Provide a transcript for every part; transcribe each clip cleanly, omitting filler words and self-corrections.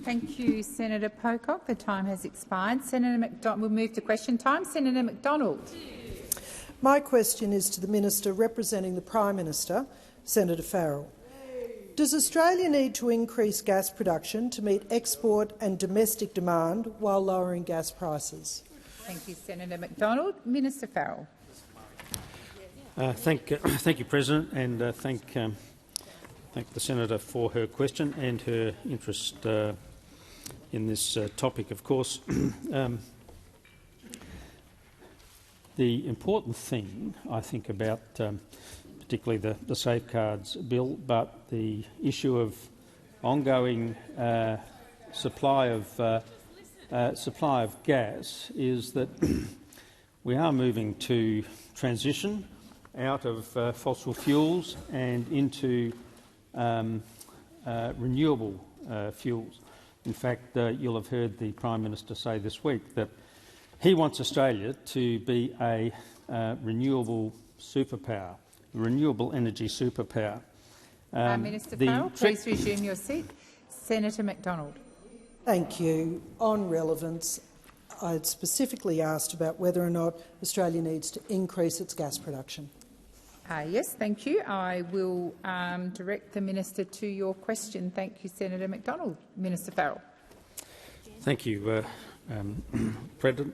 Thank you, Senator Pocock. The time has expired. Senator McDonald, we'll move to question time. Senator McDonald. My question is to the Minister representing the Prime Minister, Senator Farrell. Does Australia need to increase gas production to meet export and domestic demand while lowering gas prices? Thank you, Senator McDonald. Minister Farrell. Thank you, President, and thank the senator for her question and her interest in this topic. Of course, the important thing I think about particularly the Safeguards Bill, but the issue of ongoing supply of gas is that we are moving to transition out of fossil fuels and into renewable fuels. In fact, you'll have heard the Prime Minister say this week that he wants Australia to be a renewable superpower, renewable energy superpower. Minister Farrell, please resume your seat. Senator McDonald. Thank you. On relevance, I specifically asked about whether or not Australia needs to increase its gas production. Yes, thank you. I will direct the Minister to your question. Thank you, Senator McDonald. Minister Farrell. Thank you, President.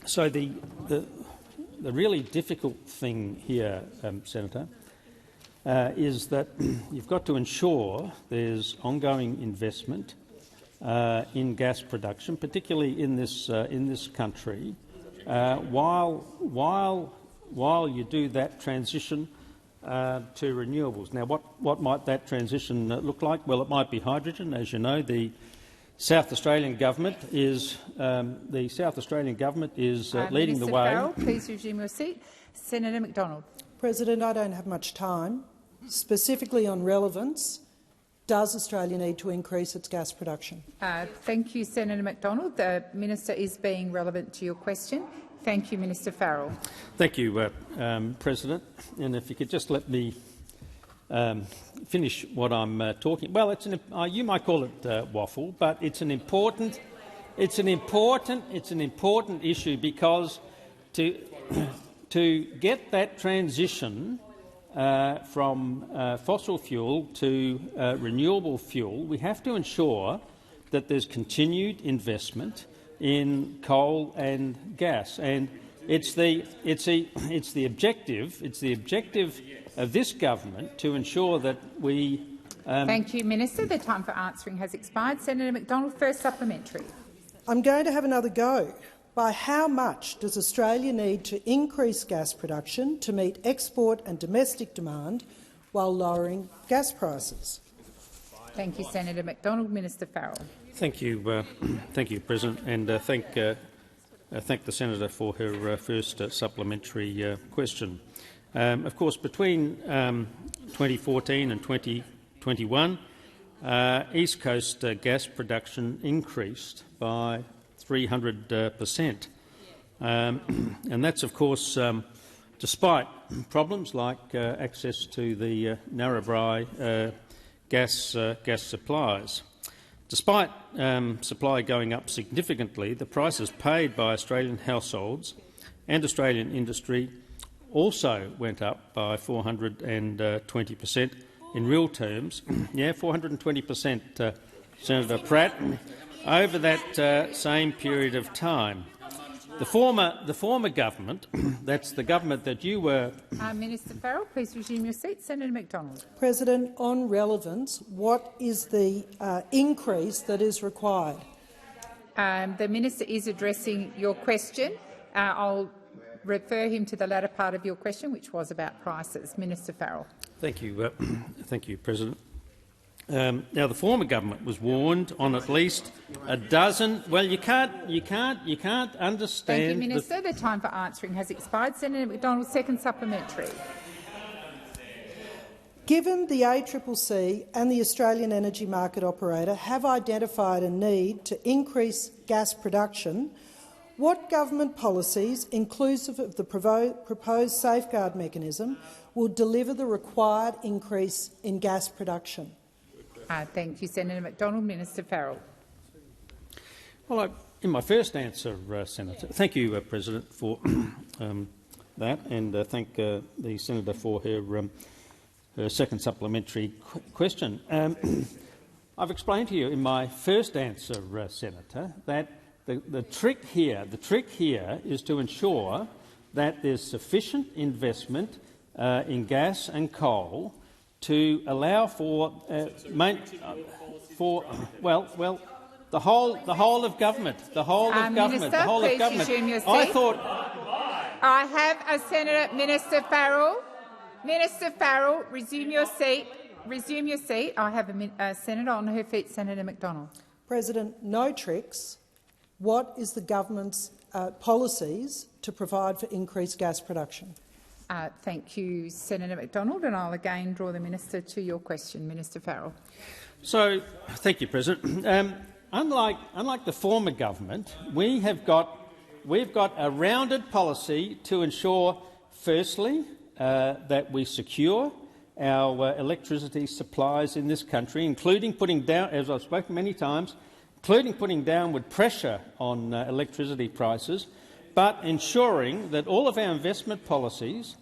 So the really difficult thing here, Senator, is that you've got to ensure there's ongoing investment in gas production, particularly in this country, while you do that transition to renewables. Now, what might that transition look like? Well, it might be hydrogen. As you know, the South Australian government is leading the way. Farrell, please resume your seat. Senator McDonald. President, I don't have much time. Specifically on relevance, does Australia need to increase its gas production? Thank you, Senator McDonald. The Minister is being relevant to your question. Thank you, Minister Farrell. Thank you, President. And if you could just let me finish what I'm talking. Well, you might call it waffle, but it's an important issue because to get that transition from fossil fuel to renewable fuel, we have to ensure that there's continued investment in coal and gas, and it's the objective of this government to ensure that we. Thank you, Minister. The time for answering has expired. Senator McDonald, first supplementary. I'm going to have another go. By how much does Australia need to increase gas production to meet export and domestic demand while lowering gas prices? Thank you, Senator McDonald. Minister Farrell. Thank you, President, and thank the senator for her first supplementary question. Of course, between 2014 and 2021, East Coast gas production increased by 300%, and that's, of course, despite problems like access to the Narrabri gas supplies. Despite supply going up significantly, the prices paid by Australian households and Australian industry also went up by 420% in real terms. Yeah, 420%, Senator Pratt, over that same period of time. The former government, that's the government that you were. Minister Farrell, please resume your seat. Senator McDonald. President, on relevance, what is the increase that is required? The Minister is addressing your question. I'll refer him to the latter part of your question, which was about prices. Minister Farrell. Thank you, President. Now, the former government was warned on at least a dozen. Well, you can't understand. Thank you, Minister. The time for answering has expired. Senator McDonald, second supplementary. Given the ACCC and the Australian Energy Market Operator have identified a need to increase gas production, what government policies, inclusive of the proposed safeguard mechanism, will deliver the required increase in gas production? Thank you, Senator McDonald. Minister Farrell. Well, in my first answer, Senator, thank you, President, for that, and thank the Senator for her second supplementary question. I've explained to you in my first answer, Senator, that the trick here is to ensure that there's sufficient investment in gas and coal to allow for the whole of government. Resume your seat. I have a Senator. Minister Farrell, resume your seat. Resume your seat. I have a senator on her feet, Senator McDonald. President, no tricks. What is the government's policies to provide for increased gas production? Thank you, Senator McDonald, and I'll again draw the minister to your question. Minister Farrell. So, thank you, President. Unlike the former government, we've got a rounded policy to ensure, firstly, that we secure our electricity supplies in this country, including putting down, as I've spoken many times, including putting downward pressure on electricity prices, but ensuring that all of our investment policies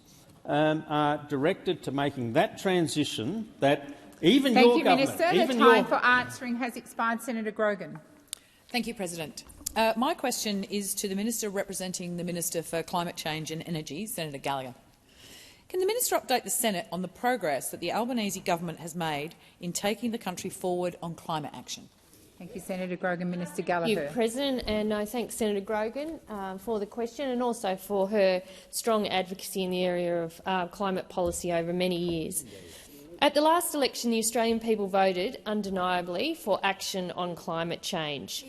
are directed to making that transition that even Thank your you, government— Minister. The time for answering has expired. Senator Grogan. Thank you, President. My question is to the Minister representing the Minister for Climate Change and Energy, Senator Gallagher. Can the Minister update the Senate on the progress that the Albanese government has made in taking the country forward on climate action? Thank you, Senator Grogan. Minister Gallagher. Thank you, President, and I thank Senator Grogan for the question and also for her strong advocacy in the area of climate policy over many years. At the last election, the Australian people voted undeniably for action on climate change.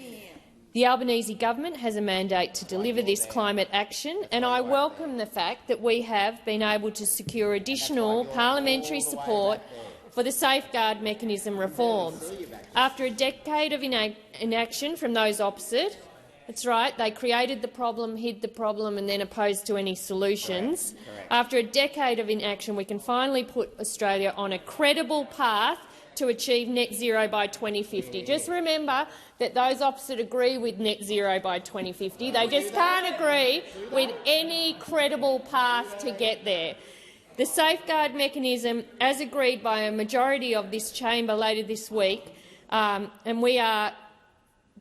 The Albanese government has a mandate to deliver this climate action, and I welcome the fact that we have been able to secure additional parliamentary support for the Safeguard Mechanism reforms. After a decade of inaction from those opposite, that's right, they created the problem, hid the problem and then opposed to any solutions. After a decade of inaction, we can finally put Australia on a credible path to achieve net zero by 2050. Just remember that those opposite agree with net zero by 2050. They just can't agree with any credible path to get there. The Safeguard Mechanism, as agreed by a majority of this chamber later this week, and we are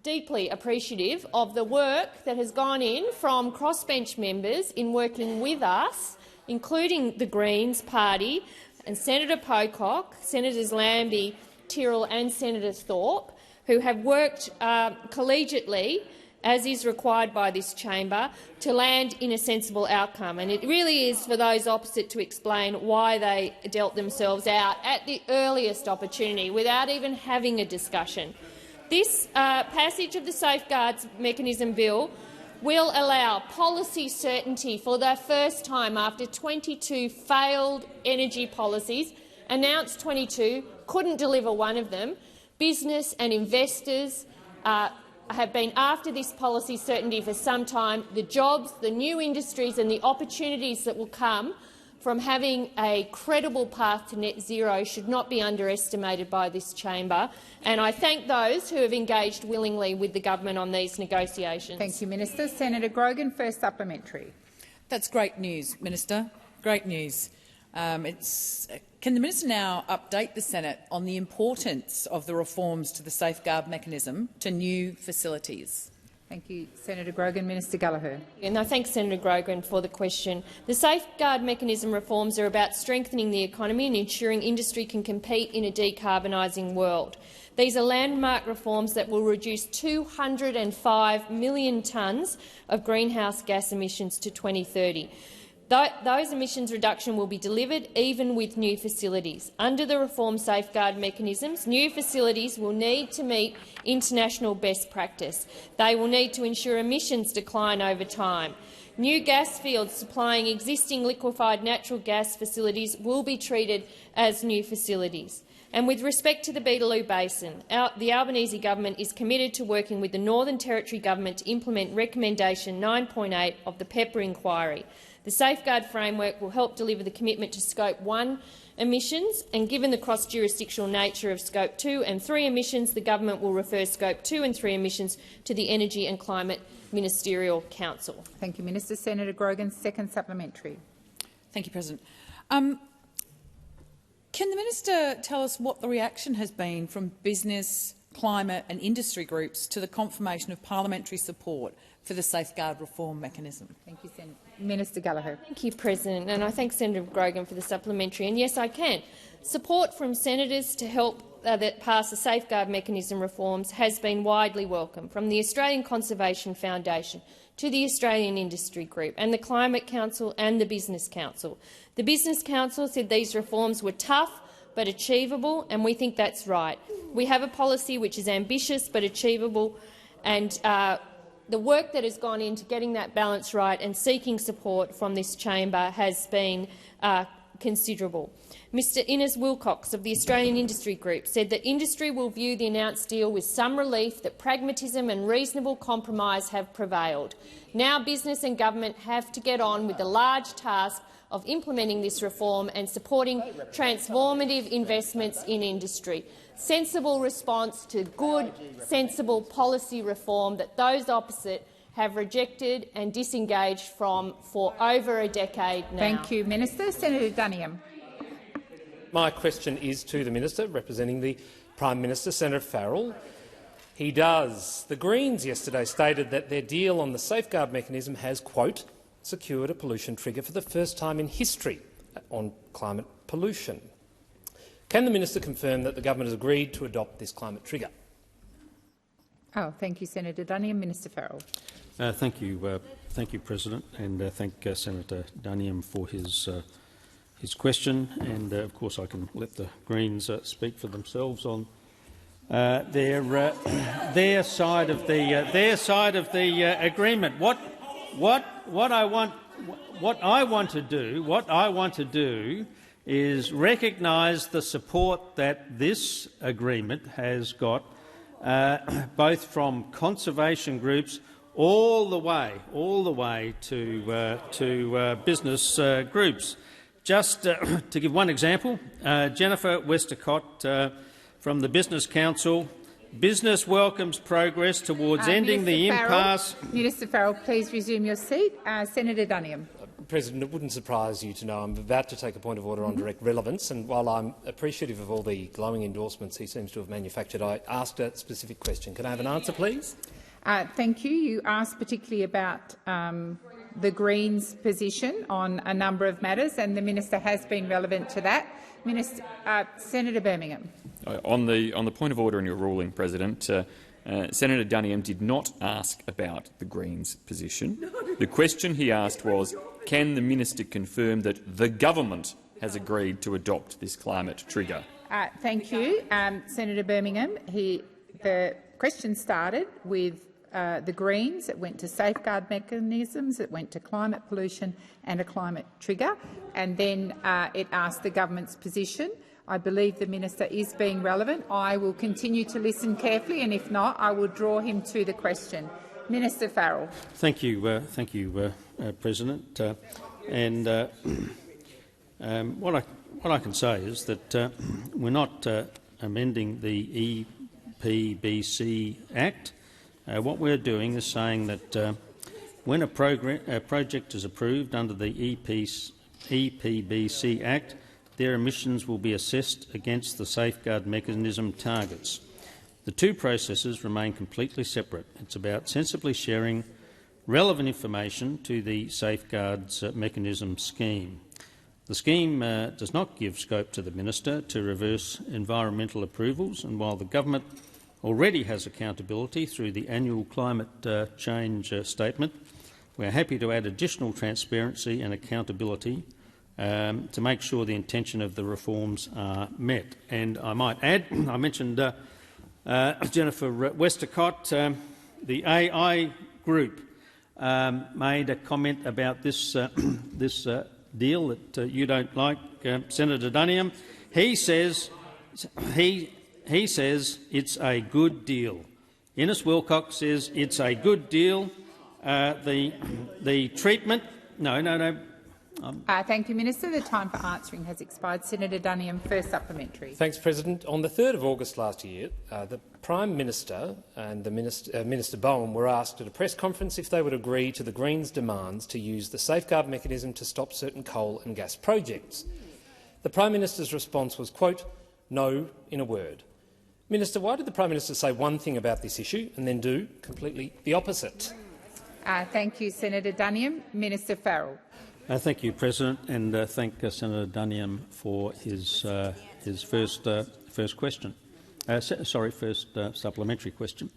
deeply appreciative of the work that has gone in from crossbench members in working with us, including the Greens Party and Senator Pocock, Senators Lambie, Tyrrell and Senator Thorpe, who have worked collegiately, as is required by this chamber, to land in a sensible outcome. And it really is for those opposite to explain why they dealt themselves out at the earliest opportunity without even having a discussion. This passage of the Safeguards Mechanism bill will allow policy certainty for the first time after 22 failed energy policies, announced 22, couldn't deliver one of them. Business and investors have been after this policy certainty for some time. The jobs, the new industries and the opportunities that will come from having a credible path to net zero should not be underestimated by this chamber, and I thank those who have engaged willingly with the government on these negotiations. Thank you, Minister. Senator Grogan, first supplementary. That's great news, Minister. Great news. Can the Minister now update the Senate on the importance of the reforms to the Safeguard Mechanism to new facilities? Thank you, Senator Grogan. Minister Gallagher. And I thank Senator Grogan for the question. The Safeguard Mechanism reforms are about strengthening the economy and ensuring industry can compete in a decarbonising world. These are landmark reforms that will reduce 205 million tonnes of greenhouse gas emissions to 2030. Those emissions reduction will be delivered even with new facilities. Under the reform safeguard mechanisms, new facilities will need to meet international best practice. They will need to ensure emissions decline over time. New gas fields supplying existing liquefied natural gas facilities will be treated as new facilities. And with respect to the Beetaloo Basin, the Albanese government is committed to working with the Northern Territory government to implement Recommendation 9.8 of the Pepper Inquiry. The Safeguard Framework will help deliver the commitment to Scope 1 emissions, and given the cross-jurisdictional nature of Scope 2 and 3 emissions, the government will refer Scope 2 and 3 emissions to the Energy and Climate Ministerial Council. Thank you, Minister. Senator Grogan, second supplementary. Thank you, President. Can the minister tell us what the reaction has been from business, climate and industry groups to the confirmation of parliamentary support for the Safeguard Reform Mechanism? Thank you, Minister Gallagher. Thank you, President, and I thank Senator Grogan for the supplementary. And yes, I can. Support from senators to help that pass the Safeguard Mechanism reforms has been widely welcome, from the Australian Conservation Foundation to the Australian Industry Group and the Climate Council and the Business Council. The Business Council said these reforms were tough but achievable, and we think that's right. We have a policy which is ambitious but achievable, and the work that has gone into getting that balance right and seeking support from this chamber has been considerable. Mr Innes Wilcox of the Australian Industry Group said that industry will view the announced deal with some relief that pragmatism and reasonable compromise have prevailed. Now business and government have to get on with the large task of implementing this reform and supporting transformative investments in industry. Sensible response to good, sensible policy reform that those opposite have rejected and disengaged from for over a decade now. Thank you, Minister. Senator Duniam. My question is to the Minister representing the Prime Minister, Senator Farrell. The Greens yesterday stated that their deal on the Safeguard Mechanism has, quote, secured a pollution trigger for the first time in history on climate pollution. Can the Minister confirm that the government has agreed to adopt this climate trigger? Thank you, Senator Duniam. Minister Farrell. Thank you, President, and thank Senator Duniam for his question. And of course, I can let the Greens speak for themselves on their side of the agreement. What I want to do is recognise the support that this agreement has got, both from conservation groups all the way to business groups. Just to give one example, Jennifer Westacott from the Business Council. Business welcomes progress towards ending the impasse. Minister Farrell, please resume your seat. Senator Duniam. President, it wouldn't surprise you to know I'm about to take a point of order on direct relevance, and while I'm appreciative of all the glowing endorsements he seems to have manufactured, I asked a specific question. Can I have an answer, please? Thank you. You asked particularly about the Greens' position on a number of matters, and the minister has been relevant to that. Senator Birmingham. On the point of order in your ruling, President, Senator Duniam did not ask about the Greens' position. The question he asked was, can the minister confirm that the government has agreed to adopt this climate trigger? Thank you, Senator Birmingham. The question started with the Greens. It went to safeguard mechanisms, it went to climate pollution and a climate trigger, and then it asked the government's position. I believe the minister is being relevant. I will continue to listen carefully, and if not, I will draw him to the question. Minister Farrell. Thank you, President. What I can say is that we're not amending the EPBC Act. What we're doing is saying that when a project is approved under the EPBC Act, their emissions will be assessed against the Safeguard Mechanism targets. The two processes remain completely separate. It's about sensibly sharing relevant information to the Safeguards Mechanism scheme. The scheme does not give scope to the minister to reverse environmental approvals, and while the government already has accountability through the annual climate change statement, we are happy to add additional transparency and accountability to make sure the intention of the reforms are met. And I might add, I mentioned Jennifer Westacott, the AI group made a comment about this deal that you don't like, Senator Duniam. He says it's a good deal. Innes Wilcox says it's a good deal. The treatment. No. Thank you, Minister. The time for answering has expired. Senator Duniam, first supplementary. Thanks, President. On the 3rd of August last year, the Prime Minister and the Minister Bowen were asked at a press conference if they would agree to the Greens' demands to use the safeguard mechanism to stop certain coal and gas projects. The Prime Minister's response was, quote, "No," in a word. Minister, why did the Prime Minister say one thing about this issue and then do completely the opposite? Thank you, Senator Duniam. Minister Farrell. Thank you, President, and thank Senator Duniam for his first question. First supplementary question.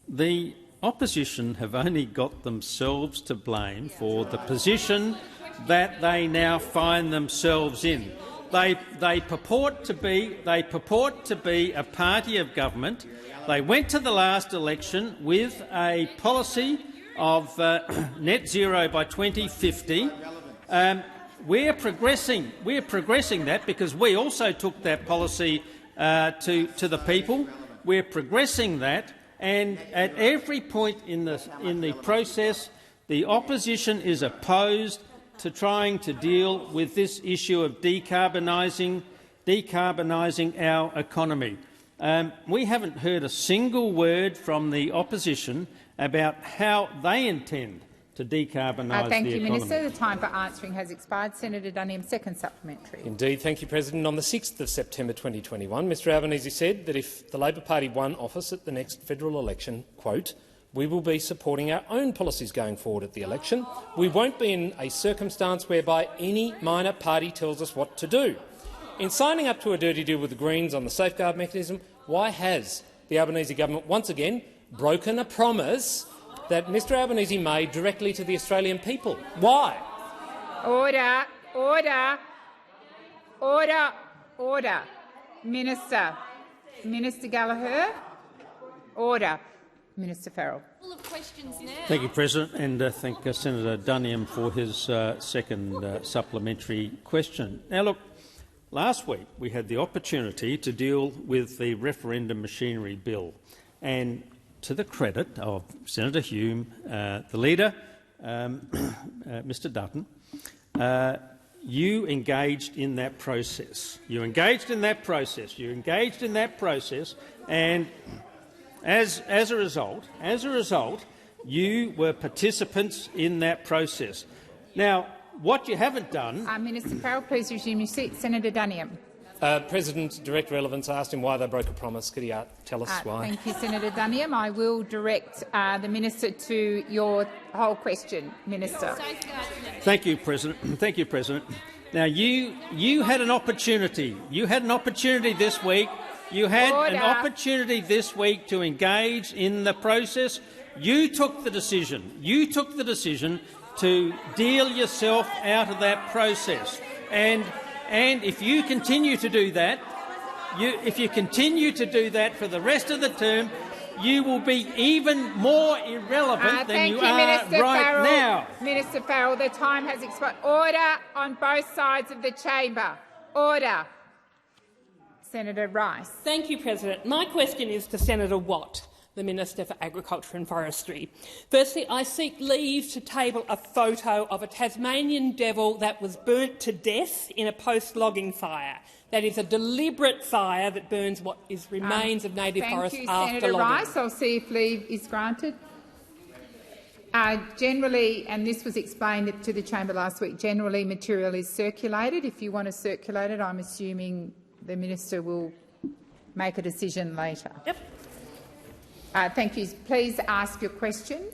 The opposition have only got themselves to blame for the position that they now find themselves in. They purport to be a party of government. They went to the last election with a policy of net zero by 2050. We're progressing that because we also took that policy to the people. We're progressing that, and at every point in the process, the opposition is opposed to trying to deal with this issue of decarbonising our economy. We haven't heard a single word from the opposition about how they intend to decarbonise the economy. Thank you, Minister. The time for answering has expired. Senator Duniam, second supplementary. Indeed, thank you, President. On the 6th of September 2021, Mr Albanese said that if the Labor Party won office at the next federal election, quote, "We will be supporting our own policies going forward at the election. We won't be in a circumstance whereby any minor party tells us what to do." In signing up to a dirty deal with the Greens on the safeguard mechanism, why has the Albanese government once again broken a promise that Mr Albanese made directly to the Australian people? Why? Order, order, order, order. Minister Gallagher, order. Minister Farrell. Full of questions now. Thank you, President, and thank Senator Duniam for his second supplementary question. Now, look, last week we had the opportunity to deal with the referendum machinery bill, and to the credit of Senator Hume, the leader, Mr Dutton, you engaged in that process. You engaged in that process, and as a result, you were participants in that process. Now, what you haven't done— Minister Farrell, please resume your seat. Senator Duniam. President, direct relevance. I asked him why they broke a promise. Could he tell us why? Thank you, Senator Duniam. I will direct the minister to your whole question, Minister. Thank you, President. Thank you, President. Now, you had an opportunity. You had an opportunity this week. You had an opportunity this week to engage in the process. You took the decision. You took the decision to deal yourself out of that process. And if you continue to do that, for the rest of the term, you will be even more irrelevant than you are right now. Minister Farrell, the time has expired. Order on both sides of the chamber. Order. Senator Rice. Thank you, President. My question is to Senator Watt, the Minister for Agriculture and Forestry. Firstly, I seek leave to table a photo of a Tasmanian devil that was burnt to death in a post-logging fire. That is a deliberate fire that burns what remains of native forest after logging. Thank you, Senator Rice. I'll see if leave is granted. Generally, and this was explained to the chamber last week, generally material is circulated. If you want to circulate it, I'm assuming the minister will make a decision later. Yep. Thank you. Please ask your question.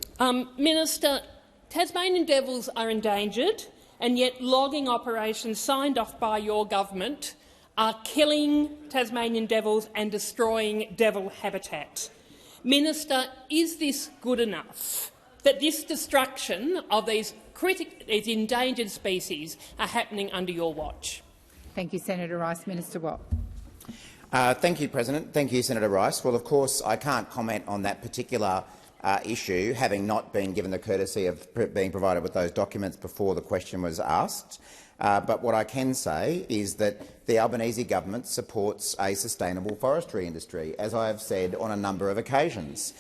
Minister, Tasmanian devils are endangered, and yet logging operations signed off by your government are killing Tasmanian devils and destroying devil habitat. Minister, is this good enough, that this destruction of these endangered species are happening under your watch? Thank you, Senator Rice. Minister Watt. Thank you, President. Thank you, Senator Rice. Well, of course, I can't comment on that particular issue, having not been given the courtesy of being provided with those documents before the question was asked. But what I can say is that the Albanese government supports a sustainable forestry industry, as I have said on a number of occasions.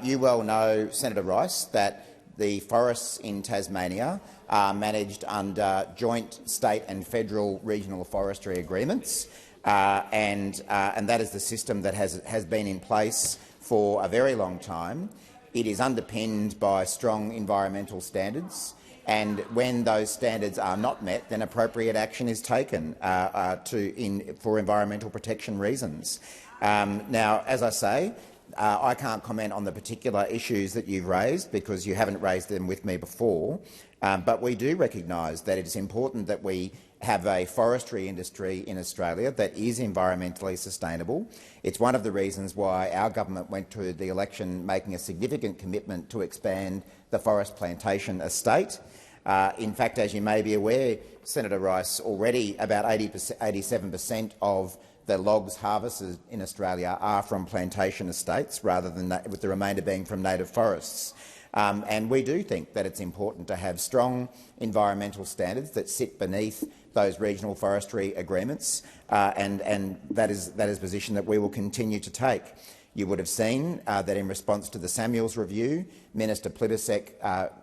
You well know, Senator Rice, that the forests in Tasmania are managed under joint state and federal regional forestry agreements, and that is the system that has been in place for a very long time. It is underpinned by strong environmental standards, and when those standards are not met, then appropriate action is taken for environmental protection reasons. Now, as I say, I can't comment on the particular issues that you've raised because you haven't raised them with me before, but we do recognise that it is important that we have a forestry industry in Australia that is environmentally sustainable. It's one of the reasons why our government went to the election making a significant commitment to expand the forest plantation estate. In fact, as you may be aware, Senator Rice, already about 87% of the logs harvested in Australia are from plantation estates, rather than with the remainder being from native forests. And we do think that it's important to have strong environmental standards that sit beneath those regional forestry agreements, and that is a position that we will continue to take. You would have seen that in response to the Samuels review, Minister Plibersek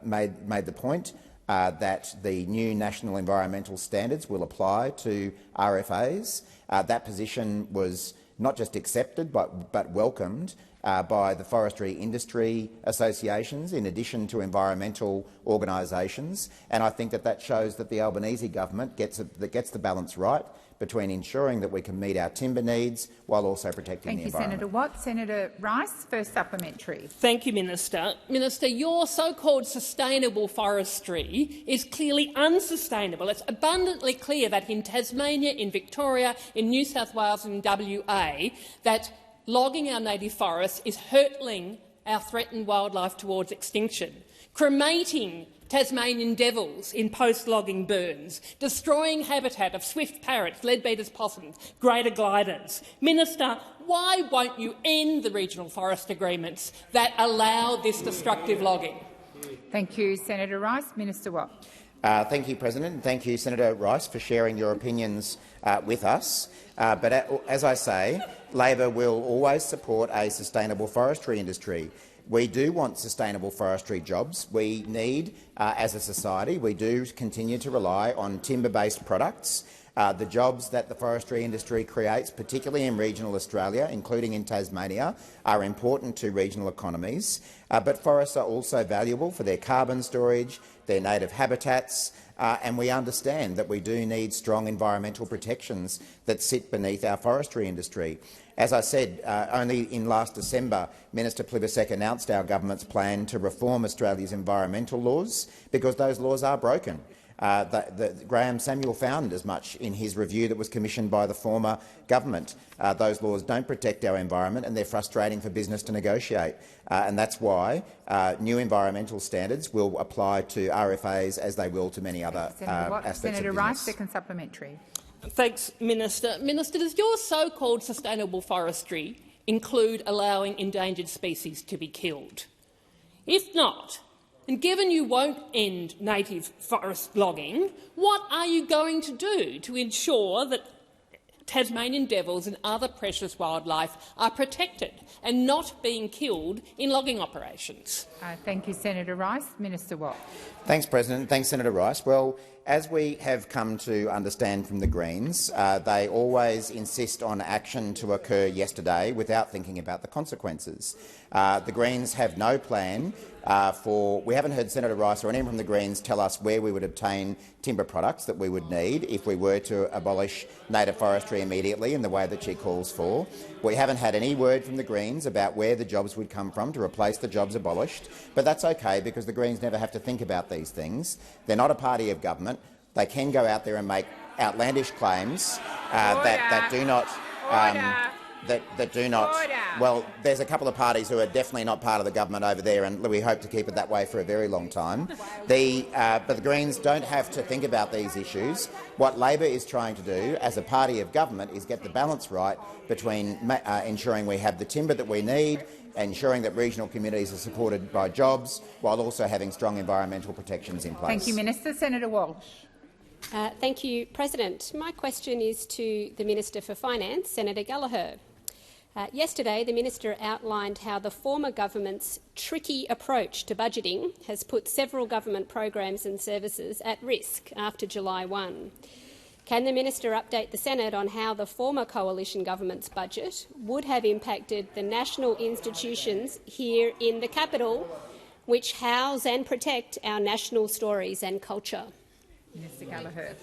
made the point that the new national environmental standards will apply to RFAs. That position was not just accepted but welcomed by the forestry industry associations, in addition to environmental organisations, and I think that shows that the Albanese government gets the balance right between ensuring that we can meet our timber needs while also protecting the environment. Senator Watt. Senator Rice, first supplementary. Thank you, Minister. Minister, your so-called sustainable forestry is clearly unsustainable. It's abundantly clear that in Tasmania, in Victoria, in New South Wales and WA, that logging our native forests is hurtling our threatened wildlife towards extinction, cremating Tasmanian devils in post-logging burns, destroying habitat of swift parrots, leadbeater's possums, greater gliders. Minister, why won't you end the regional forest agreements that allow this destructive logging? Thank you, Senator Rice. Minister Watt. Thank you, President, and thank you, Senator Rice, for sharing your opinions with us. But as I say, Labor will always support a sustainable forestry industry. We do want sustainable forestry jobs. We need, as a society, we do continue to rely on timber-based products. The jobs that the forestry industry creates, particularly in regional Australia, including in Tasmania, are important to regional economies. But forests are also valuable for their carbon storage, their native habitats, and we understand that we do need strong environmental protections that sit beneath our forestry industry. As I said, only in last December, Minister Plibersek announced our government's plan to reform Australia's environmental laws because those laws are broken. Graham Samuel found as much in his review that was commissioned by the former government. Those laws don't protect our environment and they're frustrating for business to negotiate. And that's why new environmental standards will apply to RFAs as they will to many other aspects Senator of business. Rice, second supplementary. Thanks, Minister. Minister, does your so-called sustainable forestry include allowing endangered species to be killed? If not, and given you won't end native forest logging, what are you going to do to ensure that Tasmanian devils and other precious wildlife are protected and not being killed in logging operations? Thank you, Senator Rice. Minister Watt. Thanks, President. Thanks, Senator Rice. Well, as we have come to understand from the Greens, they always insist on action to occur yesterday without thinking about the consequences. The Greens have no plan we haven't heard Senator Rice or anyone from the Greens tell us where we would obtain timber products that we would need if we were to abolish native forestry immediately in the way that she calls for. We haven't had any word from the Greens about where the jobs would come from to replace the jobs abolished, but that's okay because the Greens never have to think about these things. They're not a party of government. They can go out there and make outlandish claims that do not. That do not. Well, there's a couple of parties who are definitely not part of the government over there, and we hope to keep it that way for a very long time. But the Greens don't have to think about these issues. What Labor is trying to do as a party of government is get the balance right between ensuring we have the timber that we need, ensuring that regional communities are supported by jobs, while also having strong environmental protections in place. Thank you, Minister. Senator Walsh. Thank you, President. My question is to the Minister for Finance, Senator Gallagher. Yesterday, the minister outlined how the former government's tricky approach to budgeting has put several government programs and services at risk after July 1. Can the minister update the Senate on how the former coalition government's budget would have impacted the national institutions here in the capital, which house and protect our national stories and culture? Minister Gallagher.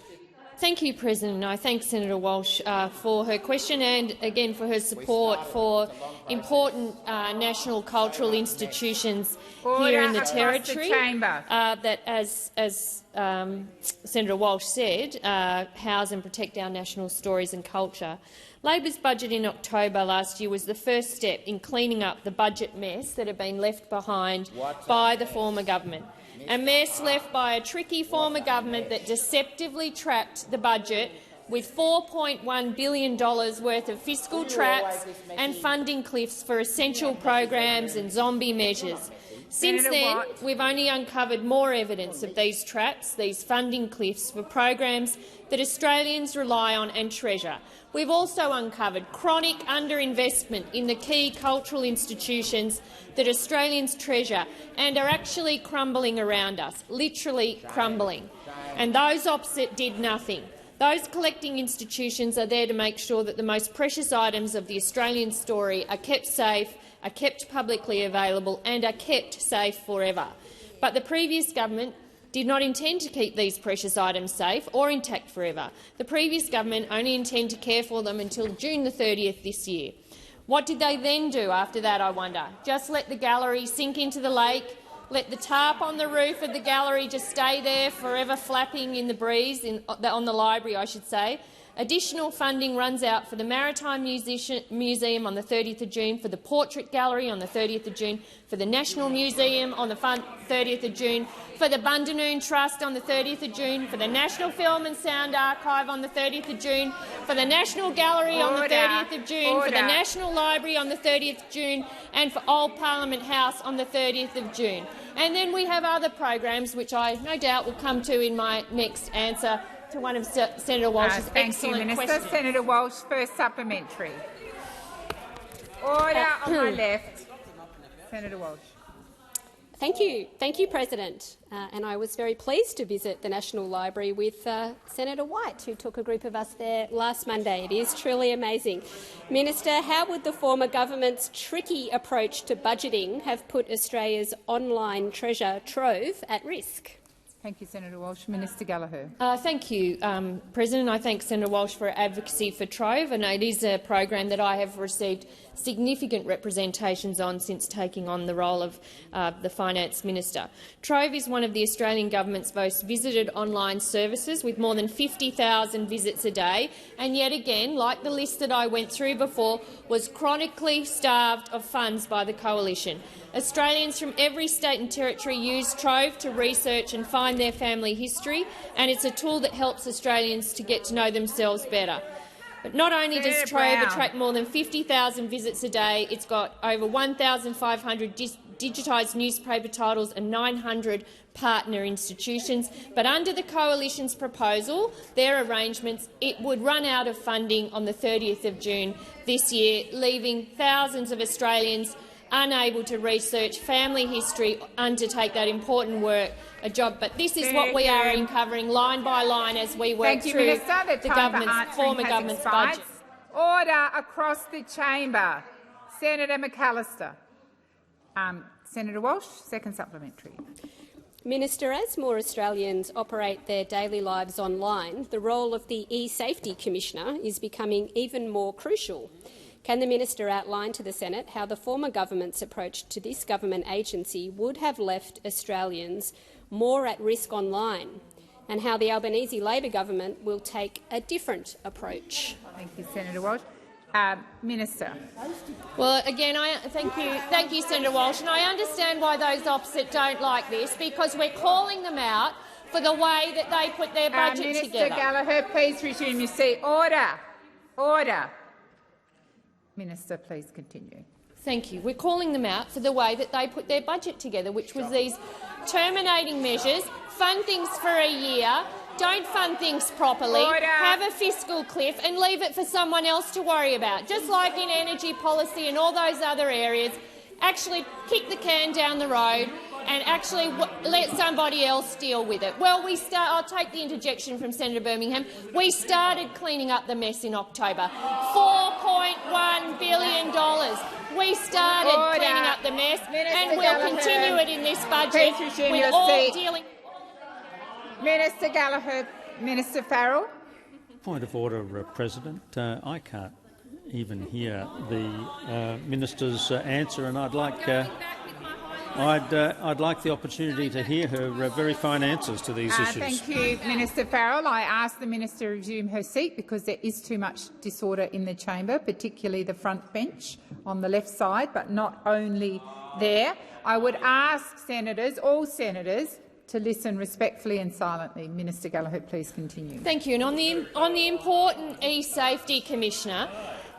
Thank you, President. I thank Senator Walsh for her question and, again, for her support for important national cultural institutions here in the Territory that, as Senator Walsh said, house and protect our national stories and culture. Labor's budget in October last year was the first step in cleaning up the budget mess that had been left behind by the former government. A mess left by a tricky former government that deceptively trapped the budget with $4.1 billion worth of fiscal traps and funding cliffs for essential programs and zombie measures. Since then, we've only uncovered more evidence of these traps, these funding cliffs for programs that Australians rely on and treasure. We've also uncovered chronic underinvestment in the key cultural institutions that Australians treasure and are actually crumbling around us, literally crumbling. And those opposite did nothing. Those collecting institutions are there to make sure that the most precious items of the Australian story are kept safe, are kept publicly available and are kept safe forever. But the previous government did not intend to keep these precious items safe or intact forever. The previous government only intended to care for them until June the 30th this year. What did they then do after that, I wonder? Just let the gallery sink into the lake, let the tarp on the roof of the gallery just stay there forever flapping in the breeze, on the library, I should say. Additional funding runs out for the Maritime Museum on the 30th of June, for the Portrait Gallery on the 30th of June, for the National Museum on the 30th of June, for the Bundanoon Trust on the 30th of June, for the National Film and Sound Archive on the 30th of June, for the National Gallery on the 30th of June, for the National Library on the 30th of June and for Old Parliament House on the 30th of June. And then we have other programs which I no doubt will come to in my next answer to one of Senator Walsh's excellent questions. Senator Walsh, first supplementary. Order on my left. Senator Walsh. Thank you, President. And I was very pleased to visit the National Library with Senator White, who took a group of us there last Monday. It is truly amazing. Minister, how would the former government's tricky approach to budgeting have put Australia's online treasure trove at risk? Thank you, Senator Walsh. Minister Gallagher. Thank you, President. I thank Senator Walsh for her advocacy for Trove, and it is a program that I have received significant representations on since taking on the role of the Finance Minister. Trove is one of the Australian Government's most visited online services, with more than 50,000 visits a day, and yet again, like the list that I went through before, was chronically starved of funds by the Coalition. Australians from every state and territory use Trove to research and find their family history, and it's a tool that helps Australians to get to know themselves better. But not only does Trove attract more than 50,000 visits a day, it's got over 1,500 digitised newspaper titles and 900 partner institutions. But under the Coalition's proposal, their arrangements, it would run out of funding on the 30th of June this year, leaving thousands of Australians unable to research family history, undertake that important work, a job. But this is what we are uncovering line by line as we work through the former government's budget. Order across the chamber. Senator McAllister. Senator Walsh, second supplementary. Minister, as more Australians operate their daily lives online, the role of the e-Safety Commissioner is becoming even more crucial. Can the minister outline to the Senate how the former government's approach to this government agency would have left Australians more at risk online, and how the Albanese Labor government will take a different approach? Thank you, Senator Walsh. Minister. Well, again, thank you, Senator Walsh, and I understand why those opposite don't like this, because we're calling them out for the way that they put their budget together. Minister Gallagher, please resume your seat. Order. Order. Minister, please continue. Thank you. We're calling them out for the way that they put their budget together, which was these terminating measures, fund things for a year, don't fund things properly, Order. have a fiscal cliff and leave it for someone else to worry about. Just like in energy policy and all those other areas, actually kick the can down the road and actually let somebody else deal with it. Well, I'll take the interjection from Senator Birmingham. We started cleaning up the mess in October. $4.1 billion. We started cleaning up the mess, and we'll continue it in this budget with all dealing. Minister Gallagher. Minister Farrell. Point of order, President. I can't even hear the minister's answer, and I'd like the opportunity to hear her very fine answers to these issues. Thank you, Minister Farrell. I ask the minister to resume her seat because there is too much disorder in the chamber, particularly the front bench on the left side, but not only there. I would ask senators, all senators, to listen respectfully and silently. Minister Gallagher, please continue. Thank you. And on the important e-safety commissioner,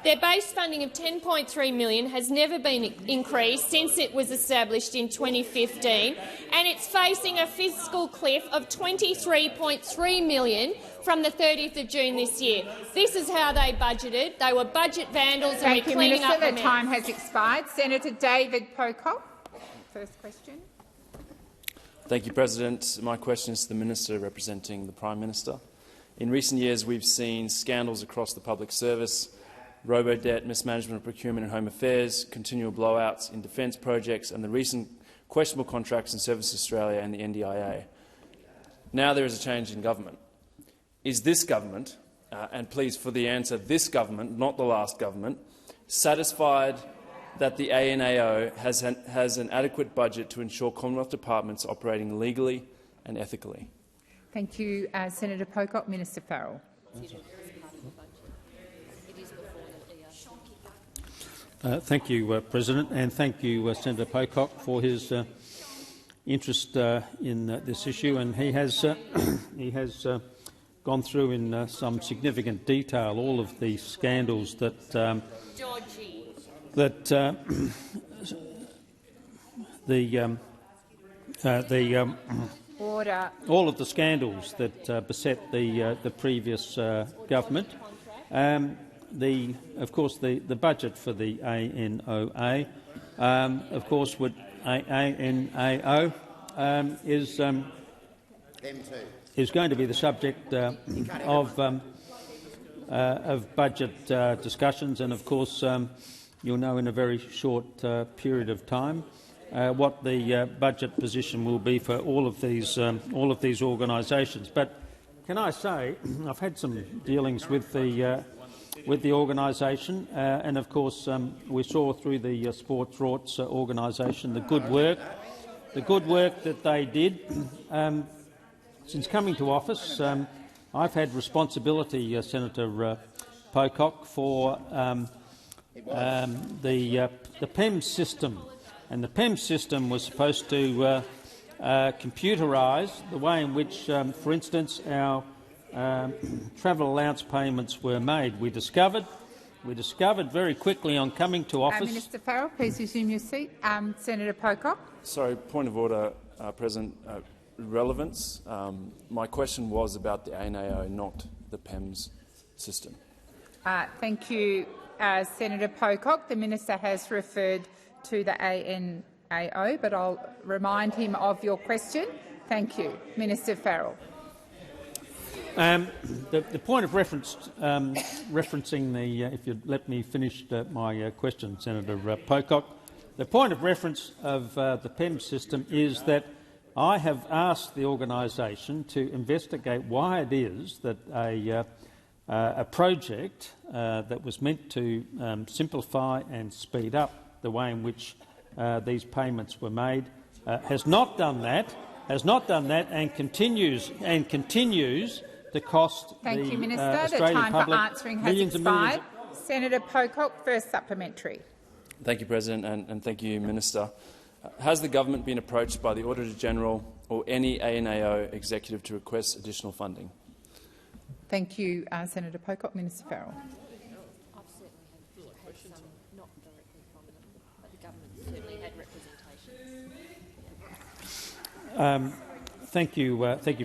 their base funding of $10.3 million has never been increased since it was established in 2015, and it's facing a fiscal cliff of $23.3 million from the 30th of June this year. This is how they budgeted. They were budget vandals, and we're cleaning up the mess. The time has expired. Senator David Pocock, first question. Thank you, President. My question is to the Minister representing the Prime Minister. In recent years, we've seen scandals across the public service, robo-debt, mismanagement of procurement and home affairs, continual blowouts in defence projects and the recent questionable contracts in Service Australia and the NDIA. Now there is a change in government. Is this government, and please for the answer, this government, not the last government, satisfied that the ANAO has an adequate budget to ensure Commonwealth departments operating legally and ethically? Thank you, Senator Pocock. Minister Farrell. Thank you, President, and thank you, Senator Pocock, for his interest in this issue. And he has gone through in some significant detail all of the scandals that all of the scandals that beset the previous government. Of course, the budget for the ANOA, of course, ANAO is going to be the subject of budget discussions, and of course, you'll know in a very short period of time what the budget position will be for all of these organisations. But can I say I've had some dealings with the organisation, and of course we saw through the Sports Rorts organisation the good work that they did. Since coming to office, I've had responsibility, Senator Pocock, for the PEMS system, and the PEMS system was supposed to computerise the way in which, for instance, our travel allowance payments were made. We discovered very quickly on coming to office. Minister Farrell, please resume your seat. Senator Pocock. Sorry, point of order, President. Relevance. My question was about the ANAO, not the PEMS system. Thank you, Senator Pocock. The minister has referred to the ANAO, but I'll remind him of your question. Thank you. Minister Farrell. The point of reference, referencing the, if you'd let me finish my question, Senator Pocock, the point of reference of the PEMS system is that I have asked the organisation to investigate why it is that a project that was meant to simplify and speed up the way in which these payments were made has not done that, and continues to cost Thank you, Minister. Australian the time public for answering has millions expired. Senator Pocock, first supplementary. Thank you, President, and thank you, Minister. Has the government been approached by the Auditor-General or any ANAO executive to request additional funding? Thank you, Senator Pocock. Minister Farrell. I've certainly had some, not directly from them, but the government certainly had representation. Thank you,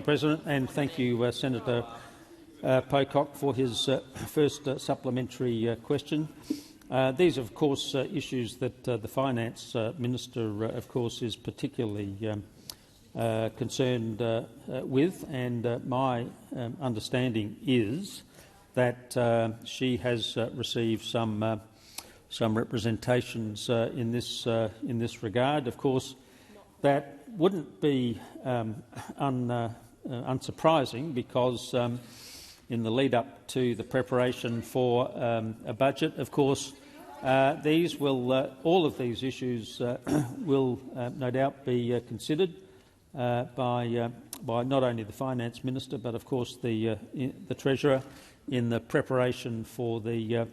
President, and thank you, Senator Pocock, for his first supplementary question. These are, of course, issues that the Finance Minister, of course, is particularly concerned with, and my understanding is that she has received some representations in this regard. Of course, that wouldn't be unsurprising, because in the lead-up to the preparation for a budget, of course, all of these issues will no doubt be considered by not only the Finance Minister but, of course, the Treasurer in the preparation for the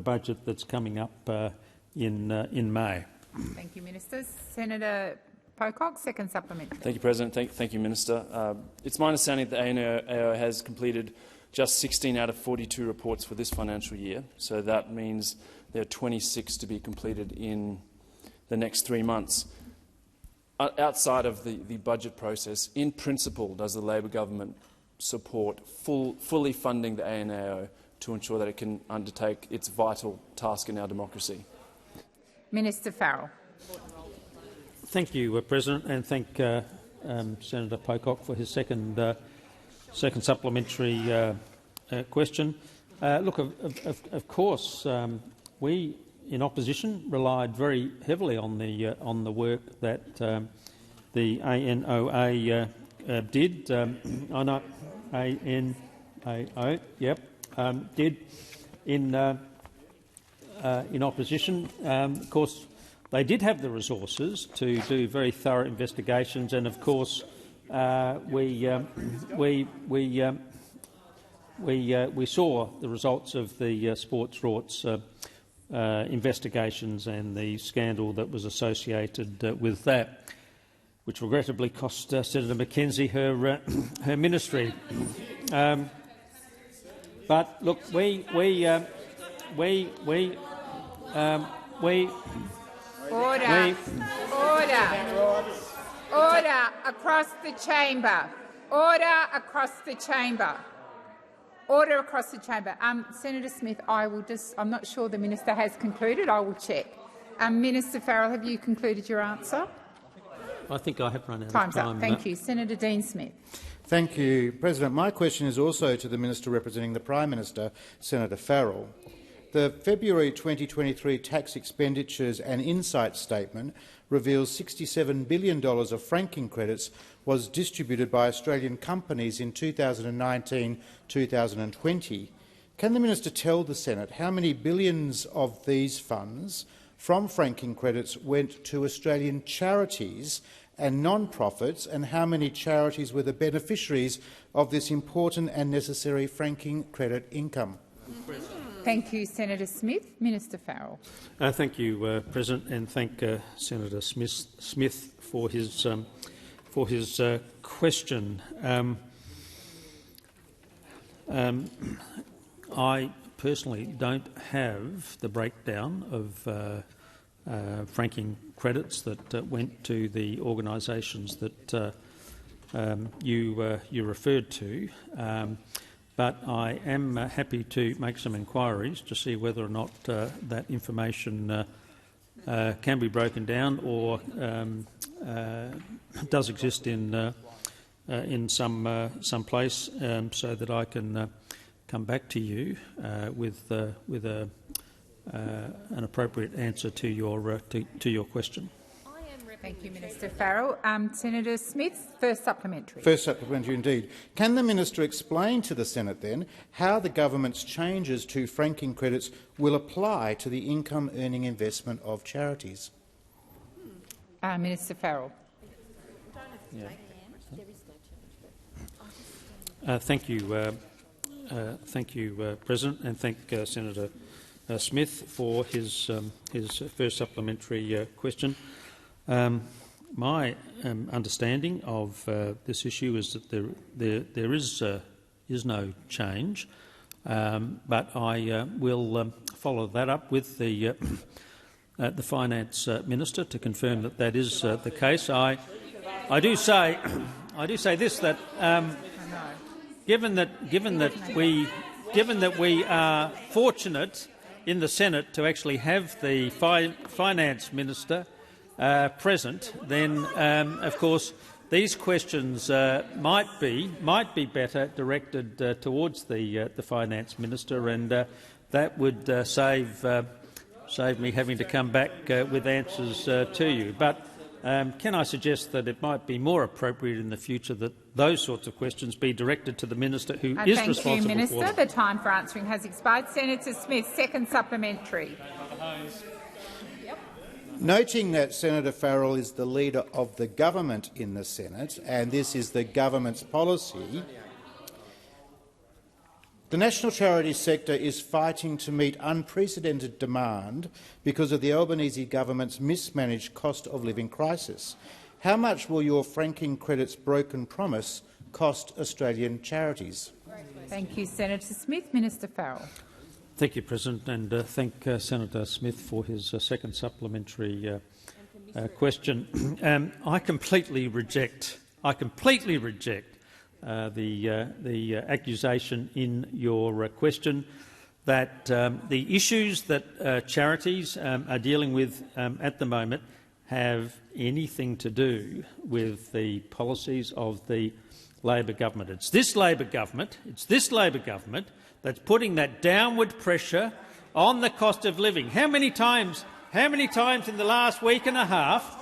budget that's coming up in May. Thank you, Minister. Senator Pocock, second supplementary. Thank you, President. Thank you, Minister. It's my understanding that the ANAO has completed just 16 out of 42 reports for this financial year, so that means there are 26 to be completed in the next 3 months. Outside of the budget process, in principle, does the Labor government support fully funding the ANAO to ensure that it can undertake its vital task in our democracy? Minister Farrell. Thank you, President, and thank Senator Pocock for his second supplementary question. Look, of course, we in opposition relied very heavily on the work that the ANOA did. I know ANAO, yep, did in opposition. Of course, they did have the resources to do very thorough investigations, and of course, we saw the results of the sports rorts investigations and the scandal that was associated with that, which regrettably cost Senator McKenzie her ministry. But look, we Order. Order across the chamber. Order across the chamber. Order across the chamber. Senator Smith, I'm not sure the minister has concluded. I will check. Minister Farrell, have you concluded your answer? I think I have run out of time. time. Thank you. Senator Dean Smith. Thank you, President. My question is also to the Minister representing the Prime Minister, Senator Farrell. The February 2023 Tax Expenditures and Insights Statement reveals $67 billion of franking credits was distributed by Australian companies in 2019-2020. Can the Minister tell the Senate how many billions of these funds from franking credits went to Australian charities and non-profits, and how many charities were the beneficiaries of this important and necessary franking credit income? Thank you, Senator Smith. Minister Farrell. Thank you, President, and thank Senator Smith for his question. I personally don't have the breakdown of franking credits that went to the organisations that you referred to. But I am happy to make some inquiries to see whether or not that information can be broken down or does exist in some place, so that I can come back to you with an appropriate answer to your question. Thank you, Minister Farrell. Senator Smith, first supplementary. First supplementary indeed. Can the Minister explain to the Senate then how the government's changes to franking credits will apply to the income-earning investment of charities? Minister Farrell. Thank you, President, and thank Senator Smith for his first supplementary question. My understanding of this issue is that there is no change, but I will follow that up with the Finance Minister to confirm that is the case. I do say I do say this, that given that we are fortunate in the Senate to actually have the Finance Minister present, then of course these questions might be better directed towards the Finance Minister, and that would save me having to come back with answers to you. But can I suggest that it might be more appropriate in the future that those sorts of questions be directed to the Minister who is responsible for them? Thank you, Minister. The time for answering has expired. Senator Smith, second supplementary. Noting that Senator Farrell is the leader of the government in the Senate, and this is the government's policy, the national charities sector is fighting to meet unprecedented demand because of the Albanese government's mismanaged cost of living crisis. How much will your franking credits broken promise cost Australian charities? Thank you, Senator Smith. Minister Farrell. Thank you, President, and thank Senator Smith for his second supplementary question. I completely reject the accusation in your question that the issues that charities are dealing with at the moment have anything to do with the policies of the Labor government. It's this Labor government that's putting that downward pressure on the cost of living. How many times in the last week and a half?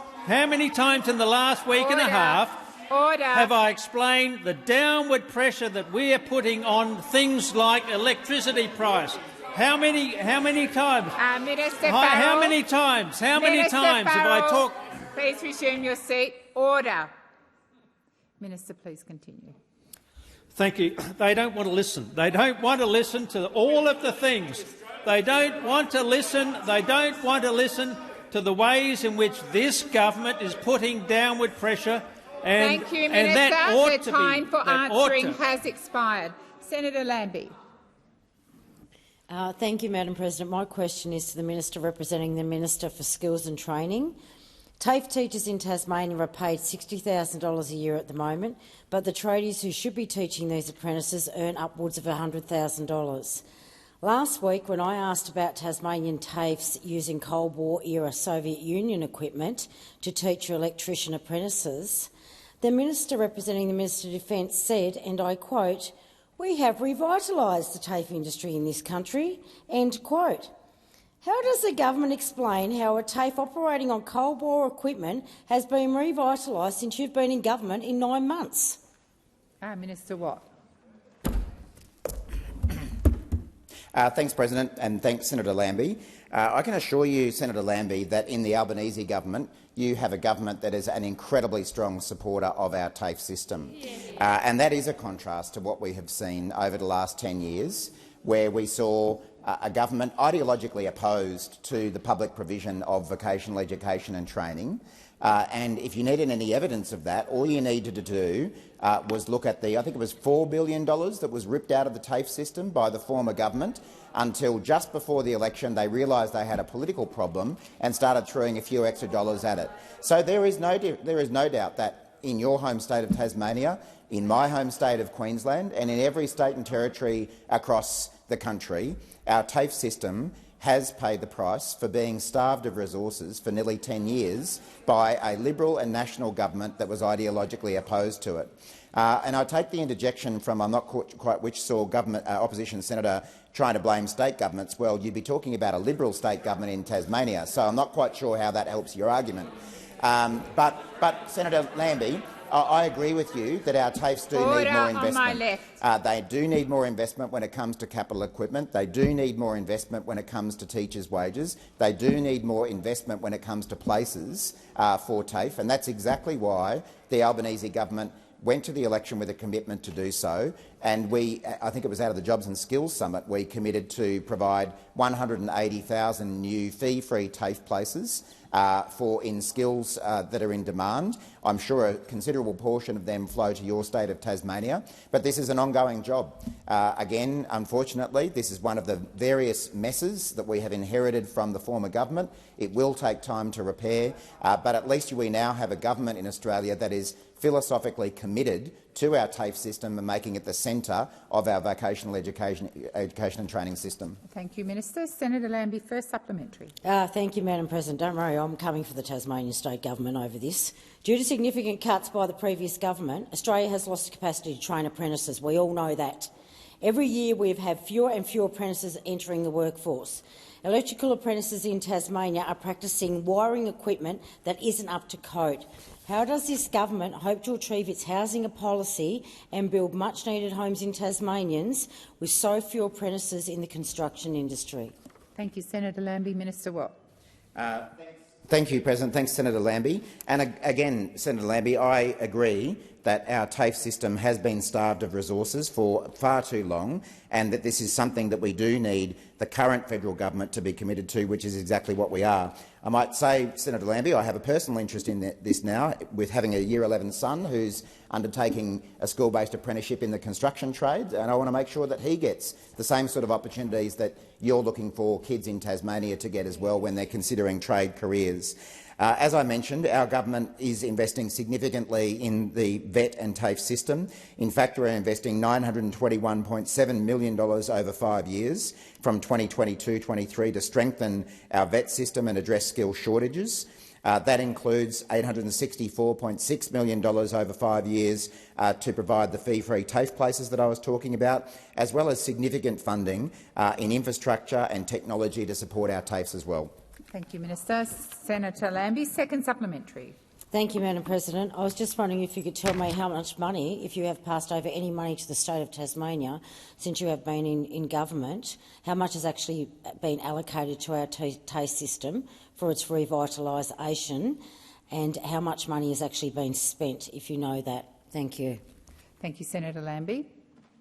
Order. Have I explained the downward pressure that we are putting on things like electricity price? How many times? Minister Farrell. How many times have I talked? Please resume your seat. Order. Minister, please continue. Thank you. They don't want to listen. They don't want to listen to all of the things. They don't want to listen. They don't want to listen to the ways in which this government is putting downward pressure. And, thank you, and Minister. that ought the to time be, for answering has expired. Senator Lambie. Thank you, Madam President. My question is to the Minister representing the Minister for Skills and Training. TAFE teachers in Tasmania are paid $60,000 a year at the moment, but the tradies who should be teaching these apprentices earn upwards of $100,000. Last week, when I asked about Tasmanian TAFEs using Cold War-era Soviet Union equipment to teach your electrician apprentices, the Minister representing the Minister of Defence said, and I quote, "We have revitalised the TAFE industry in this country," end quote. How does the government explain how a TAFE operating on Cold War equipment has been revitalised since you've been in government in 9 months? Minister Watt. Thanks, President, and thanks, Senator Lambie. I can assure you, Senator Lambie, that in the Albanese government you have a government that is an incredibly strong supporter of our TAFE system. And that is a contrast to what we have seen over the last 10 years, where we saw a government ideologically opposed to the public provision of vocational education and training. And if you needed any evidence of that, all you needed to do was look at I think it was $4 billion that was ripped out of the TAFE system by the former government until just before the election they realised they had a political problem and started throwing a few extra dollars at it. So there is no doubt that in your home state of Tasmania, in my home state of Queensland and in every state and territory across the country, our TAFE system has paid the price for being starved of resources for nearly 10 years by a Liberal and National government that was ideologically opposed to it. And I take the interjection from I'm not quite which saw opposition senator trying to blame state governments. Well, you'd be talking about a Liberal state government in Tasmania, so I'm not quite sure how that helps your argument. But Senator Lambie, I agree with you that our TAFEs do need more investment. On my left. They do need more investment when it comes to capital equipment. They do need more investment when it comes to teachers' wages. They do need more investment when it comes to places for TAFE, and that's exactly why the Albanese government went to the election with a commitment to do so. And I think it was out of the Jobs and Skills Summit, we committed to provide 180,000 new fee-free TAFE places in skills that are in demand. I'm sure a considerable portion of them flow to your state of Tasmania, but this is an ongoing job. Again, unfortunately, this is one of the various messes that we have inherited from the former government. It will take time to repair, but at least we now have a government in Australia that is philosophically committed to our TAFE system and making it the centre of our vocational education and training system. Thank you, Minister. Senator Lambie, first supplementary. Thank you, Madam President. Don't worry, I'm coming for the Tasmanian State Government over this. Due to significant cuts by the previous government, Australia has lost the capacity to train apprentices. We all know that. Every year we've had fewer and fewer apprentices entering the workforce. Electrical apprentices in Tasmania are practising wiring equipment that isn't up to code. How does this government hope to achieve its housing policy and build much-needed homes in Tasmanians with so few apprentices in the construction industry? Thank you, Senator Lambie. Minister Watt. Thank you, President. Thanks, Senator Lambie. And again, Senator Lambie, I agree that our TAFE system has been starved of resources for far too long, and that this is something that we do need the current federal government to be committed to, which is exactly what we are. I might say, Senator Lambie, I have a personal interest in this now, with having a Year 11 son who's undertaking a school-based apprenticeship in the construction trades, and I want to make sure that he gets the same sort of opportunities that you're looking for kids in Tasmania to get as well when they're considering trade careers. As I mentioned, our government is investing significantly in the VET and TAFE system. In fact, we're investing $921.7 million over 5 years from 2022-23 to strengthen our VET system and address skill shortages. That includes $864.6 million over 5 years to provide the fee-free TAFE places that I was talking about, as well as significant funding in infrastructure and technology to support our TAFEs as well. Thank you, Minister. Senator Lambie, second supplementary. Thank you, Madam President. I was just wondering if you could tell me how much money, if you have passed over any money to the state of Tasmania since you have been in government, how much has actually been allocated to our TAFE system for its revitalisation, and how much money has actually been spent, if you know that. Thank you. Thank you, Senator Lambie.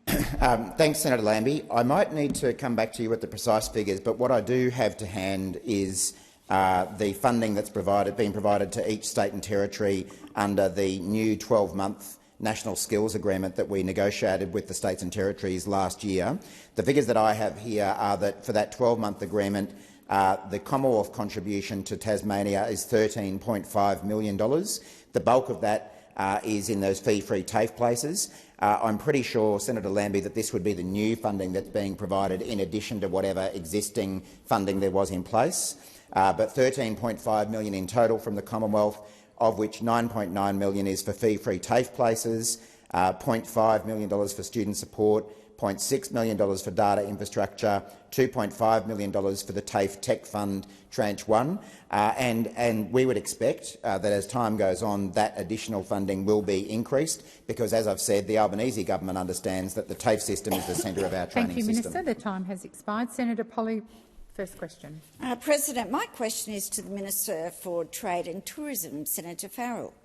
Thanks, Senator Lambie. I might need to come back to you with the precise figures, but what I do have to hand is the funding that's being provided to each state and territory under the new 12-month National Skills Agreement that we negotiated with the states and territories last year. The figures that I have here are that for that 12-month agreement, the Commonwealth contribution to Tasmania is $13.5 million. The bulk of that is in those fee-free TAFE places. I'm pretty sure, Senator Lambie, that this would be the new funding that's being provided in addition to whatever existing funding there was in place. But $13.5 million in total from the Commonwealth, of which $9.9 million is for fee-free TAFE places, $0.5 million for student support, $0.6 million for data infrastructure, $2.5 million for the TAFE Tech Fund Tranche 1, and we would expect that as time goes on that additional funding will be increased because, as I've said, the Albanese government understands that the TAFE system is the centre of our training system. Thank you, Minister. The time has expired. Senator Polley, first question. President, my question is to the Minister for Trade and Tourism, Senator Farrell.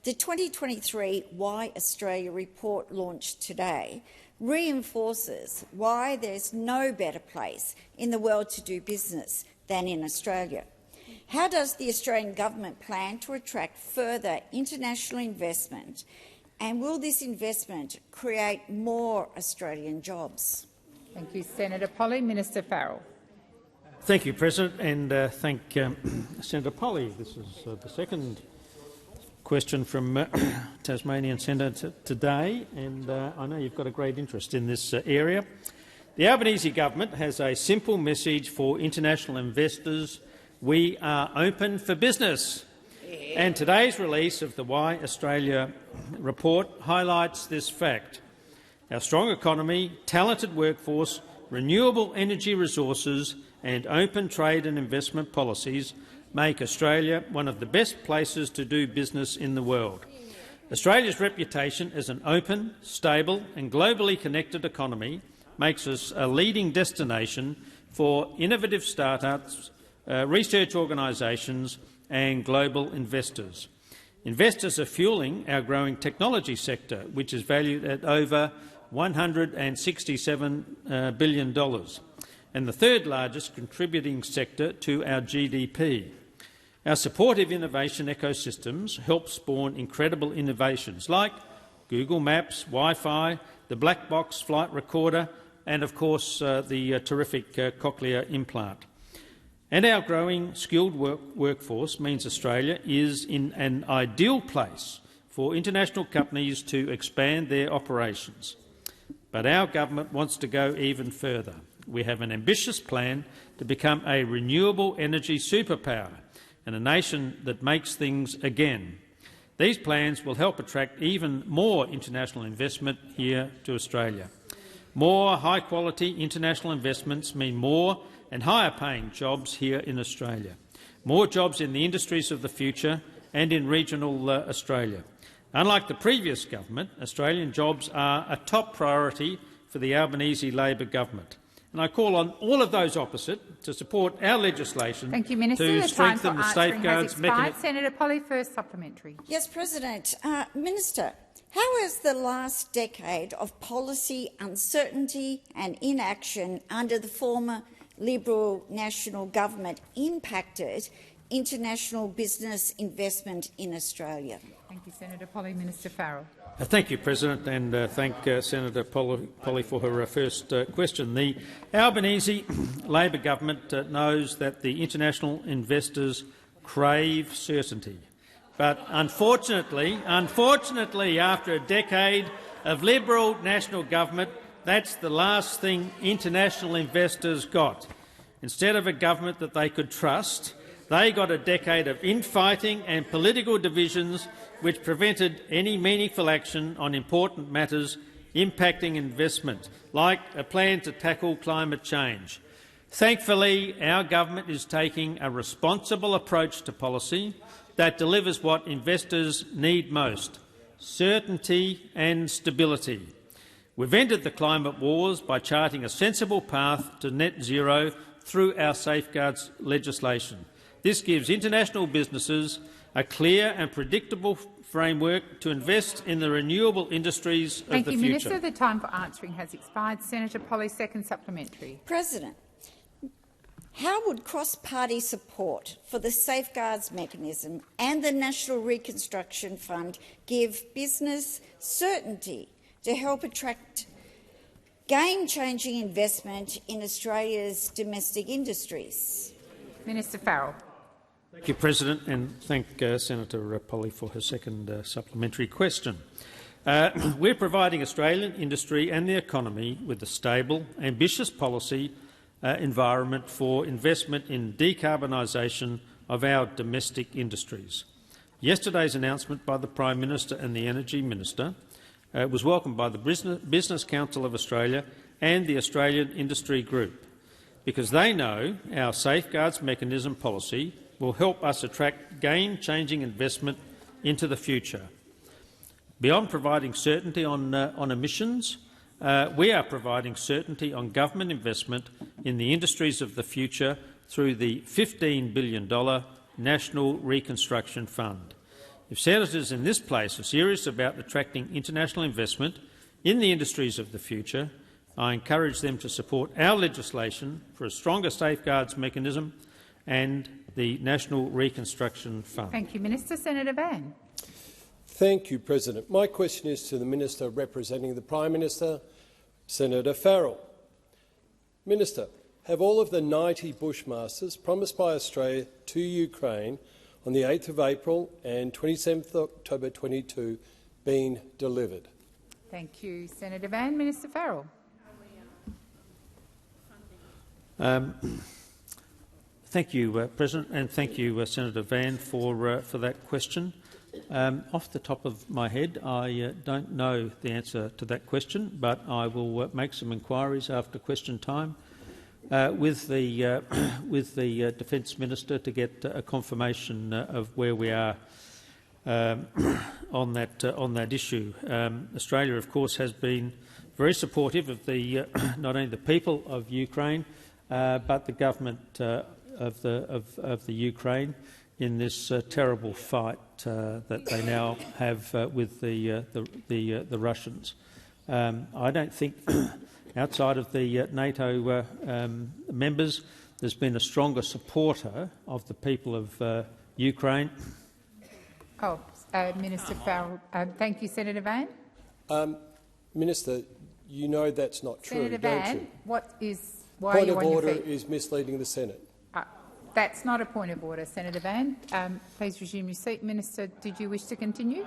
The 2023 Why Australia report launched today reinforces why there's no better place in the world to do business than in Australia. How does the Australian government plan to attract further international investment, and will this investment create more Australian jobs? Thank you, Senator Polley. Minister Farrell. Thank you, President, and thank Senator Polley. This is the second question from Tasmanian Senator today, and I know you've got a great interest in this area. The Albanese government has a simple message for international investors: we are open for business. And today's release of the Why Australia report highlights this fact. Our strong economy, talented workforce, renewable energy resources and open trade and investment policies make Australia one of the best places to do business in the world. Australia's reputation as an open, stable and globally connected economy makes us a leading destination for innovative start-ups, research organisations and global investors. Investors are fuelling our growing technology sector, which is valued at over $167 billion, and the third largest contributing sector to our GDP. Our supportive innovation ecosystems help spawn incredible innovations like Google Maps, Wi-Fi, the Black Box flight recorder and, of course, the terrific cochlear implant. And our growing skilled workforce means Australia is in an ideal place for international companies to expand their operations. But our government wants to go even further. We have an ambitious plan to become a renewable energy superpower and a nation that makes things again. These plans will help attract even more international investment here to Australia. More high-quality international investments mean more and higher-paying jobs here in Australia, more jobs in the industries of the future and in regional Australia. Unlike the previous government, Australian jobs are a top priority for the Albanese Labor government. And I call on all of those opposite to support our legislation to strengthen the safeguards mechanism. Senator Polley, first supplementary. Yes, President. Minister, how has the last decade of policy uncertainty and inaction under the former Liberal National Government impacted international business investment in Australia? Thank you, Senator Polley. Minister Farrell. Thank you, President, and thank Senator Polley for her first question. The Albanese Labor government knows that the international investors crave certainty. But unfortunately, after a decade of Liberal National Government, that's the last thing international investors got. Instead of a government that they could trust, they got a decade of infighting and political divisions which prevented any meaningful action on important matters impacting investment, like a plan to tackle climate change. Thankfully, our government is taking a responsible approach to policy that delivers what investors need most: certainty and stability. We've ended the climate wars by charting a sensible path to net zero through our safeguards legislation. This gives international businesses a clear and predictable framework to invest in the renewable industries of the future. Thank you, Minister. The time for answering has expired. Senator Polley, second supplementary. President, how would cross-party support for the safeguards mechanism and the National Reconstruction Fund give business certainty to help attract game-changing investment in Australia's domestic industries? Minister Farrell. Thank you, President, and thank Senator Polley for her second supplementary question. We're providing Australian industry and the economy with a stable, ambitious policy environment for investment in decarbonisation of our domestic industries. Yesterday's announcement by the Prime Minister and the Energy Minister was welcomed by the Business Council of Australia and the Australian Industry Group, because they know our safeguards mechanism policy will help us attract game-changing investment into the future. Beyond providing certainty on emissions, we are providing certainty on government investment in the industries of the future through the $15 billion National Reconstruction Fund. If senators in this place are serious about attracting international investment in the industries of the future, I encourage them to support our legislation for a stronger safeguards mechanism and the National Reconstruction Fund. Thank you, Minister. Senator Van. Thank you, President. My question is to the Minister representing the Prime Minister, Senator Farrell. Minister, have all of the 90 Bushmasters promised by Australia to Ukraine on the 8th of April and 27th October 2022 been delivered? Thank you, Senator Van. Minister Farrell. Thank you, President, and thank you, Senator Van, for that question. Off the top of my head, I don't know the answer to that question, but I will make some inquiries after question time with the Defence Minister to get a confirmation of where we are on that issue. Australia, of course, has been very supportive of the not only the people of Ukraine, but the government of the Ukraine in this terrible fight that they now have with the Russians. I don't think, outside of the NATO members, there's been a stronger supporter of the people of Ukraine. Minister Farrell. Thank you, Senator Van. Minister, you know that's not true, Senator don't you? Why Point are you of on order your feet? is misleading the Senate. That's not a point of order, Senator Van. Please resume your seat. Minister, did you wish to continue?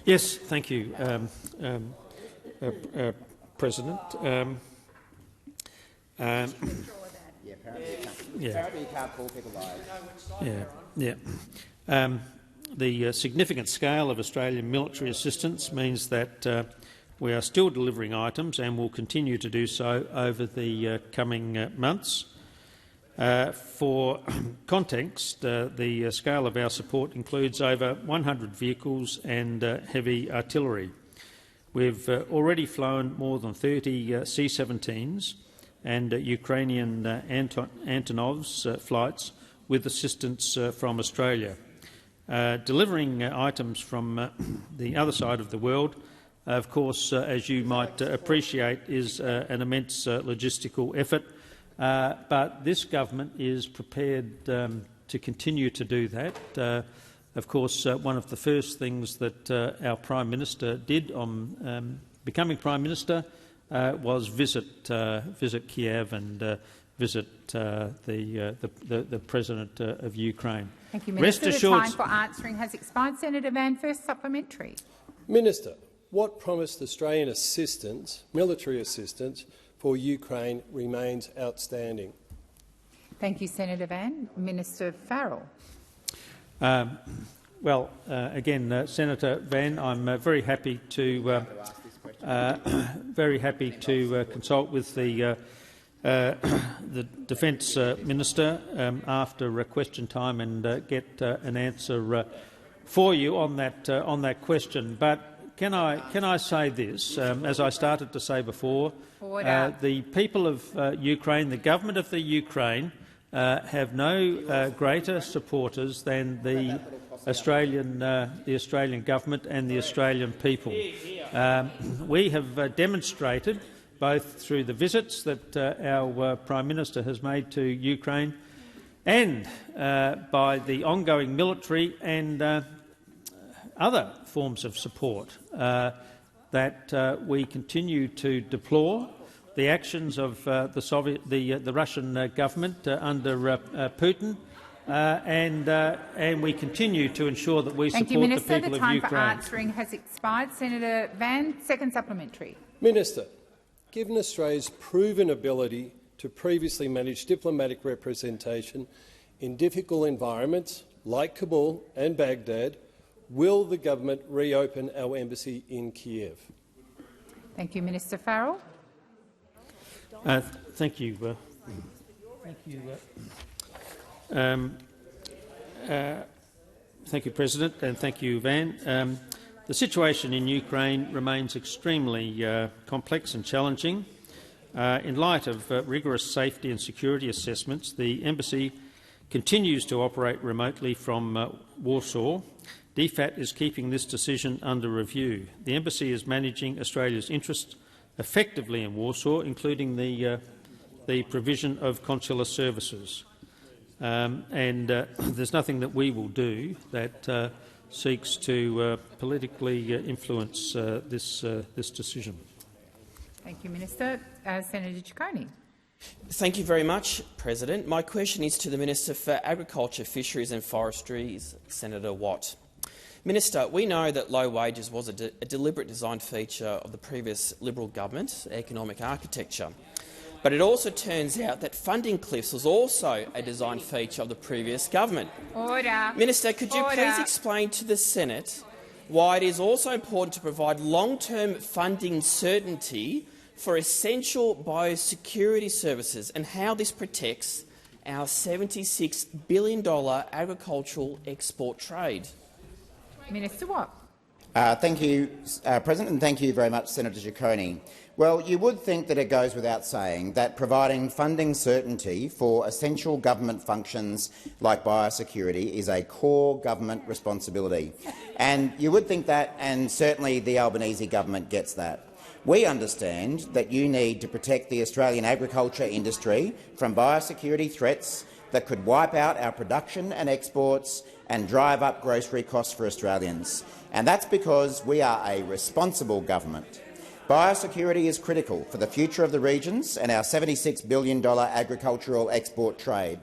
Yes, thank you, President. The significant scale of Australian military assistance means that we are still delivering items and will continue to do so over the coming months. For context, the scale of our support includes over 100 vehicles and heavy artillery. We've already flown more than 30 C-17s and Ukrainian Antonovs flights with assistance from Australia. Delivering items from the other side of the world, of course, as you might appreciate, is an immense logistical effort. But this government is prepared to continue to do that. Of course, one of the first things that our Prime Minister did on becoming Prime Minister was visit Kiev and visit the President of Ukraine. Thank you, Minister. Rest assured, the time for answering has expired. Senator Van, first supplementary. Minister, what promised Australian assistance, military assistance, for Ukraine remains outstanding? Thank you, Senator Van. Minister Farrell. Senator Van, I'm very happy to consult with the Defence Minister after question time and get an answer for you on that question. But can I say this, as I started to say before? The people of Ukraine, the government of the Ukraine, have no greater supporters than the Australian government and the Australian people. We have demonstrated, both through the visits that our Prime Minister has made to Ukraine and by the ongoing military and other forms of support, that we continue to deplore the actions of the Russian government under Putin, and we continue to ensure that we support the people of Ukraine. Thank you, Minister. The time for answering has expired. Senator Van, second supplementary. Minister, given Australia's proven ability to previously manage diplomatic representation in difficult environments like Kabul and Baghdad, will the government reopen our embassy in Kiev? Thank you, Minister Farrell. Thank you. Thank you, President, and thank you, Van. The situation in Ukraine remains extremely complex and challenging. In light of rigorous safety and security assessments, the embassy continues to operate remotely from Warsaw. DFAT is keeping this decision under review. The embassy is managing Australia's interests effectively in Warsaw, including the provision of consular services. There's nothing that we will do that seeks to politically influence this decision. Thank you, Minister. Senator Ciccone. Thank you very much, President. My question is to the Minister for Agriculture, Fisheries and Forestries, Senator Watt. Minister, we know that low wages was a deliberate design feature of the previous Liberal government's economic architecture. But it also turns out that funding cliffs was also a design feature of the previous government. Order. Minister, could you please explain to the Senate why it is also important to provide long-term funding certainty for essential biosecurity services and how this protects our $76 billion agricultural export trade? Minister Watt. Thank you, President, and thank you very much, Senator Ciccone. Well, you would think that it goes without saying that providing funding certainty for essential government functions like biosecurity is a core government responsibility. And you would think that, and certainly the Albanese government gets that. We understand that you need to protect the Australian agriculture industry from biosecurity threats that could wipe out our production and exports and drive up grocery costs for Australians. And that's because we are a responsible government. Biosecurity is critical for the future of the regions and our $76 billion agricultural export trade.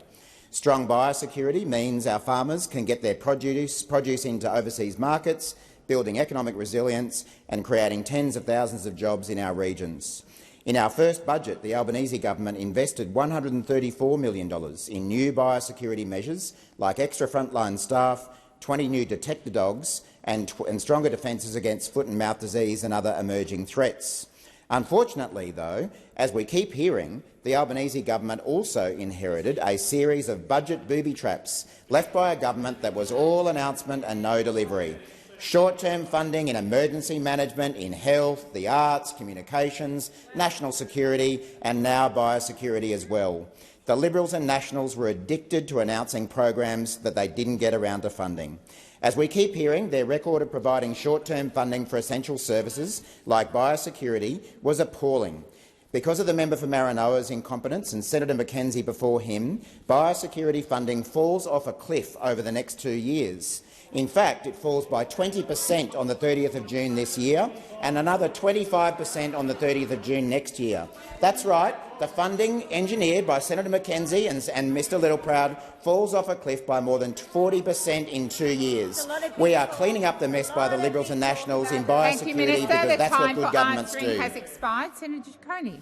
Strong biosecurity means our farmers can get their produce into overseas markets, building economic resilience and creating tens of thousands of jobs in our regions. In our first budget, the Albanese government invested $134 million in new biosecurity measures like extra frontline staff, 20 new detector dogs and stronger defences against foot and mouth disease and other emerging threats. Unfortunately, though, as we keep hearing, the Albanese government also inherited a series of budget booby traps left by a government that was all announcement and no delivery. Short-term funding in emergency management, in health, the arts, communications, national security and now biosecurity as well. The Liberals and Nationals were addicted to announcing programs that they didn't get around to funding. As we keep hearing, their record of providing short-term funding for essential services like biosecurity was appalling. Because of the member for Maranoa's incompetence and Senator McKenzie before him, biosecurity funding falls off a cliff over the next 2 years. In fact, it falls by 20% on the 30th of June this year and another 25% on the 30th of June next year. That's right, the funding engineered by Senator McKenzie and Mr Littleproud falls off a cliff by more than 40% in 2 years. We are cleaning up the mess by the Liberals and Nationals in biosecurity because that's what good governments do. Has expired. Senator Ciccone,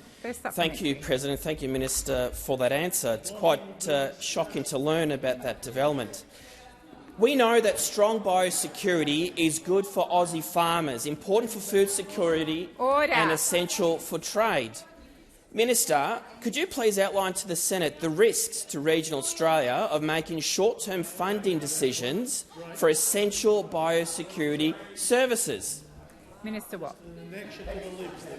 Thank you, President. Thank you, Minister, for that answer. It's quite shocking to learn about that development. We know that strong biosecurity is good for Aussie farmers, important for food security and essential for trade. Minister, could you please outline to the Senate the risks to regional Australia of making short-term funding decisions for essential biosecurity services? Minister Watt.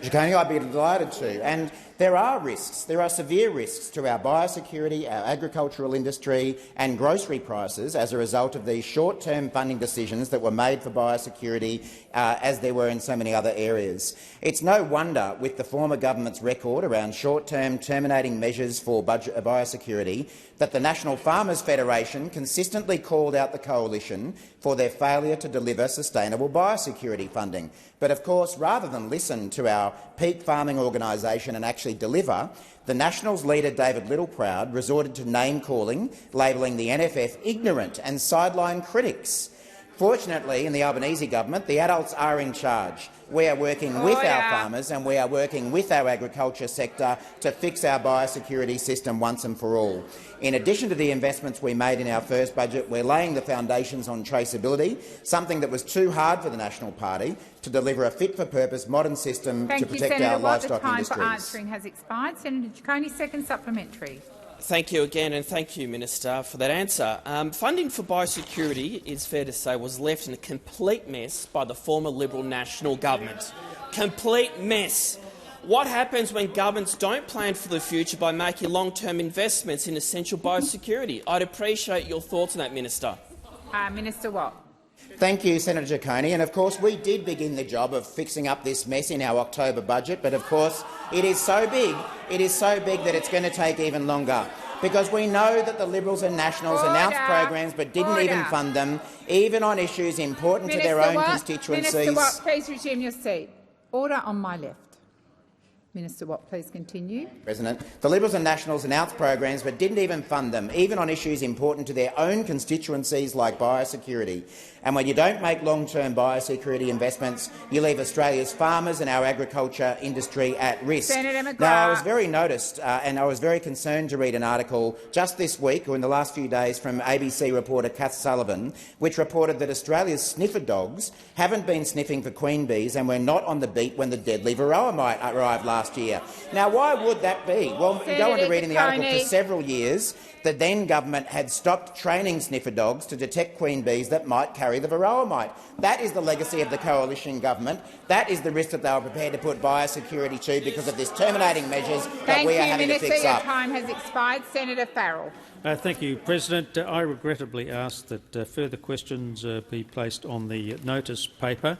Ciccone, I'd be delighted to. And there are risks. There are severe risks to our biosecurity, our agricultural industry and grocery prices as a result of these short-term funding decisions that were made for biosecurity as there were in so many other areas. It's no wonder, with the former government's record around short-term terminating measures for biosecurity, that the National Farmers Federation consistently called out the coalition for their failure to deliver sustainable biosecurity funding. But of course, rather than listen to our peak farming organisation and actually deliver, the Nationals leader David Littleproud resorted to name-calling, labelling the NFF ignorant and sideline critics. Fortunately, in the Albanese government, the adults are in charge. We are working with our farmers and we are working with our agriculture sector to fix our biosecurity system once and for all. In addition to the investments we made in our first budget, we're laying the foundations on traceability, something that was too hard for the National Party, to deliver a fit-for-purpose modern system to protect our livestock industries. The time for answering has expired. Senator Ciccone, second supplementary. Thank you again, and thank you, Minister, for that answer. Funding for biosecurity, it's fair to say, was left in a complete mess by the former Liberal National government. Complete mess. What happens when governments don't plan for the future by making long-term investments in essential biosecurity? I'd appreciate your thoughts on that, Minister. Minister Watt. Thank you, Senator Ciccone. And of course, we did begin the job of fixing up this mess in our October budget, but of course, it is so big that it's going to take even longer. Because we know that the Liberals and Nationals announced programs but didn't even fund them, even on issues important to their own constituencies. Minister Watt, please resume your seat. Order on my left. Minister Watt, please continue. President, the Liberals and Nationals announced programs but didn't even fund them, even on issues important to their own constituencies like biosecurity. And when you don't make long-term biosecurity investments, you leave Australia's farmers and our agriculture industry at risk. Senator McGrath. Now, I was very noticed and I was very concerned to read an article just this week or in the last few days from ABC reporter Kath Sullivan, which reported that Australia's sniffer dogs haven't been sniffing for queen bees and were not on the beat when the deadly varroa mite arrived last year. Now, why would that be? Well, you go on to read in the article for several years the then government had stopped training sniffer dogs to detect queen bees that might carry the varroa mite. That is the legacy of the coalition government. That is the risk that they were prepared to put biosecurity to because of this terminating measures that we are having to fix up. Your time has expired. Senator Farrell. Thank you, President. I regrettably ask that further questions be placed on the notice paper.